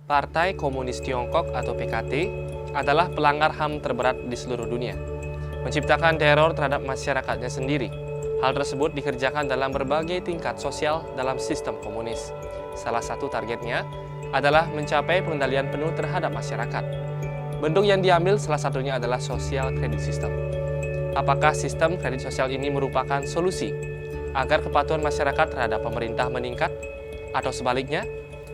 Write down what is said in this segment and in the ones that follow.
Partai Komunis Tiongkok atau PKT adalah pelanggar HAM terberat di seluruh dunia, menciptakan teror terhadap masyarakatnya sendiri. Hal tersebut dikerjakan dalam berbagai tingkat sosial dalam sistem komunis. Salah satu targetnya adalah mencapai pengendalian penuh terhadap masyarakat. Bentuk yang diambil salah satunya adalah social credit system. Apakah sistem kredit sosial ini merupakan solusi agar kepatuhan masyarakat terhadap pemerintah meningkat, atau sebaliknya,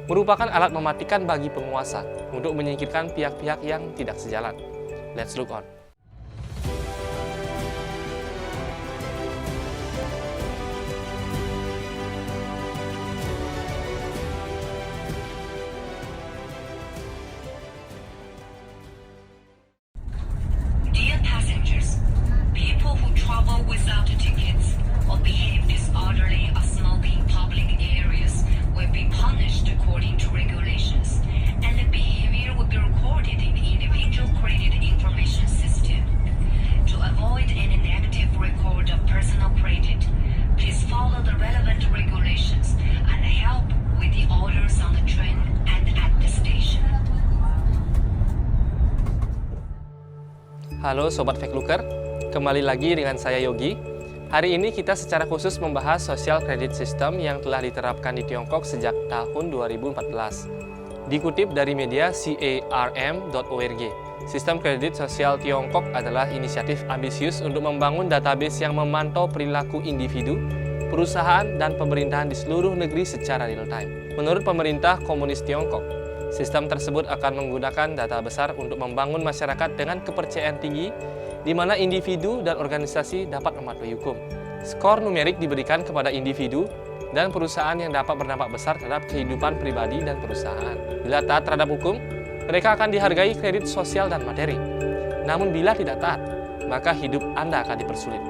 merupakan alat mematikan bagi penguasa untuk menyingkirkan pihak-pihak yang tidak sejalan? Let's look on. Dear passengers, people who travel without tickets or behave disorderly or smoke in public areas will be punished according to regulations, and the behavior will be recorded in the individual credit information system. To avoid any negative record of personal credit, please follow the relevant regulations and help with the orders on the train and at the station. Halo Sobat Fakelooker, kembali lagi dengan saya Yogi. Hari ini kita secara khusus membahas Social Credit System yang telah diterapkan di Tiongkok sejak tahun 2014. Dikutip dari media carm.org, Sistem Kredit Sosial Tiongkok adalah inisiatif ambisius untuk membangun database yang memantau perilaku individu, perusahaan, dan pemerintahan di seluruh negeri secara real-time. Menurut pemerintah komunis Tiongkok, sistem tersebut akan menggunakan data besar untuk membangun masyarakat dengan kepercayaan tinggi, di mana individu dan organisasi dapat mematuhi hukum. Skor numerik diberikan kepada individu dan perusahaan yang dapat berdampak besar terhadap kehidupan pribadi dan perusahaan. Bila taat terhadap hukum, mereka akan dihargai kredit sosial dan materi. Namun bila tidak taat, maka hidup Anda akan dipersulit.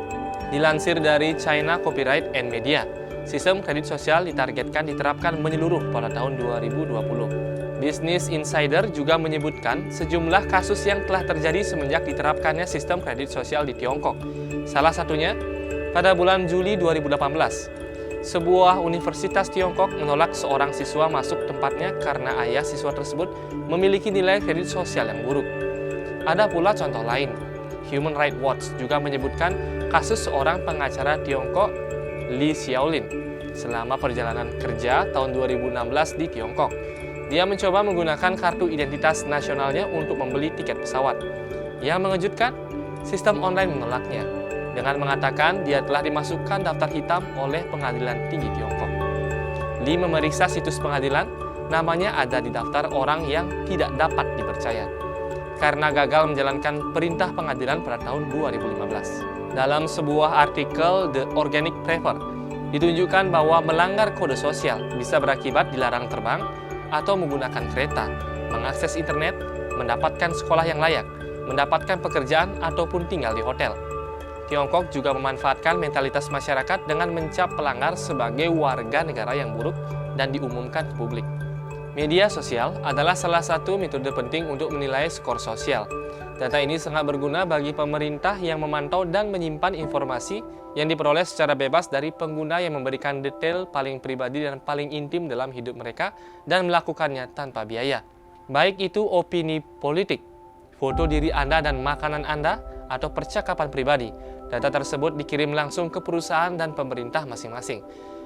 Dilansir dari China Copyright and Media, sistem kredit sosial ditargetkan diterapkan menyeluruh pada tahun 2020. Business Insider juga menyebutkan sejumlah kasus yang telah terjadi semenjak diterapkannya sistem kredit sosial di Tiongkok. Salah satunya, pada bulan Juli 2018, sebuah universitas Tiongkok menolak seorang siswa masuk tempatnya karena ayah siswa tersebut memiliki nilai kredit sosial yang buruk. Ada pula contoh lain. Human Rights Watch juga menyebutkan kasus seorang pengacara Tiongkok, Li Xiaolin, selama perjalanan kerja tahun 2016 di Tiongkok. Dia mencoba menggunakan kartu identitas nasionalnya untuk membeli tiket pesawat. Yang mengejutkan, sistem online menolaknya dengan mengatakan dia telah dimasukkan daftar hitam oleh Pengadilan Tinggi Tiongkok. Li memeriksa situs pengadilan, namanya ada di daftar orang yang tidak dapat dipercaya karena gagal menjalankan perintah pengadilan pada tahun 2015. Dalam sebuah artikel The Organic Paper, ditunjukkan bahwa melanggar kode sosial bisa berakibat dilarang terbang atau menggunakan kereta, mengakses internet, mendapatkan sekolah yang layak, mendapatkan pekerjaan, ataupun tinggal di hotel. Tiongkok juga memanfaatkan mentalitas masyarakat dengan mencap pelanggar sebagai warga negara yang buruk dan diumumkan ke publik. Media sosial adalah salah satu metode penting untuk menilai skor sosial. Data ini sangat berguna bagi pemerintah yang memantau dan menyimpan informasi yang diperoleh secara bebas dari pengguna yang memberikan detail paling pribadi dan paling intim dalam hidup mereka dan melakukannya tanpa biaya. Baik itu opini politik, foto diri Anda dan makanan Anda, atau percakapan pribadi. Data tersebut dikirim langsung ke perusahaan dan pemerintah masing-masing.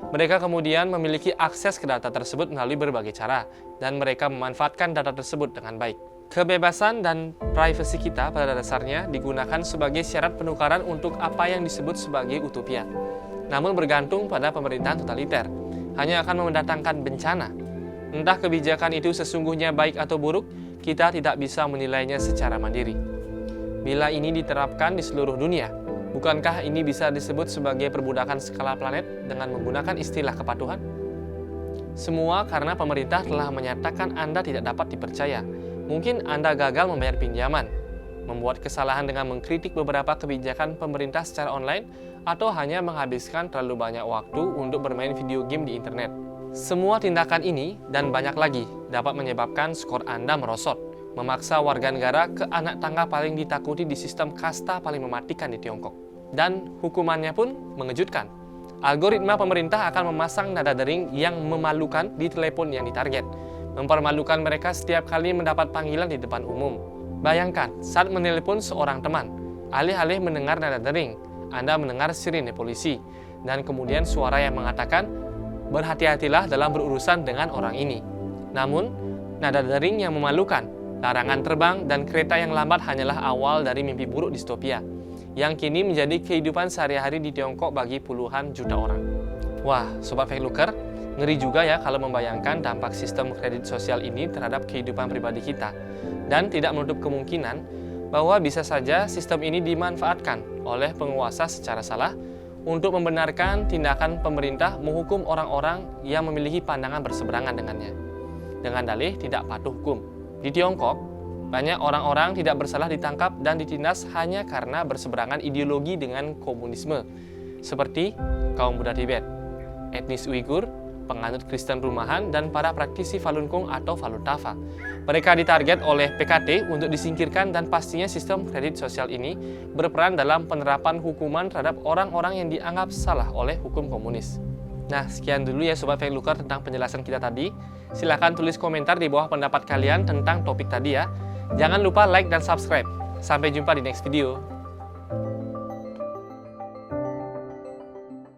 Mereka kemudian memiliki akses ke data tersebut melalui berbagai cara, dan mereka memanfaatkan data tersebut dengan baik. Kebebasan dan privasi kita pada dasarnya digunakan sebagai syarat penukaran untuk apa yang disebut sebagai utopia. Namun bergantung pada pemerintahan totaliter, hanya akan mendatangkan bencana. Entah kebijakan itu sesungguhnya baik atau buruk, kita tidak bisa menilainya secara mandiri. Bila ini diterapkan di seluruh dunia, bukankah ini bisa disebut sebagai perbudakan skala planet dengan menggunakan istilah kepatuhan? Semua karena pemerintah telah menyatakan Anda tidak dapat dipercaya. Mungkin Anda gagal membayar pinjaman, membuat kesalahan dengan mengkritik beberapa kebijakan pemerintah secara online, atau hanya menghabiskan terlalu banyak waktu untuk bermain video game di internet. Semua tindakan ini dan banyak lagi dapat menyebabkan skor Anda merosot, memaksa warga negara ke anak tangga paling ditakuti di sistem kasta paling mematikan di Tiongkok. Dan hukumannya pun mengejutkan. Algoritma pemerintah akan memasang nada dering yang memalukan di telepon yang ditarget. mempermalukan mereka setiap kali mendapat panggilan di depan umum. Bayangkan, saat menelepon seorang teman, alih-alih mendengar nada dering, Anda mendengar sirine polisi, dan kemudian suara yang mengatakan, berhati-hatilah dalam berurusan dengan orang ini. Namun, nada dering yang memalukan, larangan terbang, dan kereta yang lambat hanyalah awal dari mimpi buruk distopia, yang kini menjadi kehidupan sehari-hari di Tiongkok bagi puluhan juta orang. Wah, Sobat Fact Looker, ngeri juga ya kalau membayangkan dampak sistem kredit sosial ini terhadap kehidupan pribadi kita, dan tidak menutup kemungkinan bahwa bisa saja sistem ini dimanfaatkan oleh penguasa secara salah untuk membenarkan tindakan pemerintah menghukum orang-orang yang memiliki pandangan berseberangan dengannya, dengan dalih tidak patuh hukum. Di Tiongkok, banyak orang-orang tidak bersalah ditangkap dan ditindas hanya karena berseberangan ideologi dengan komunisme, seperti kaum Buddha Tibet, etnis Uighur, penganut Kristen rumahan, dan para praktisi Falun Gong atau Falun Dafa. Mereka ditarget oleh PKT untuk disingkirkan, dan pastinya sistem kredit sosial ini berperan dalam penerapan hukuman terhadap orang-orang yang dianggap salah oleh hukum komunis. Nah, sekian dulu ya Sobat Fact Looker tentang penjelasan kita tadi. Silahkan tulis komentar di bawah pendapat kalian tentang topik tadi ya. Jangan lupa like dan subscribe. Sampai jumpa di next video.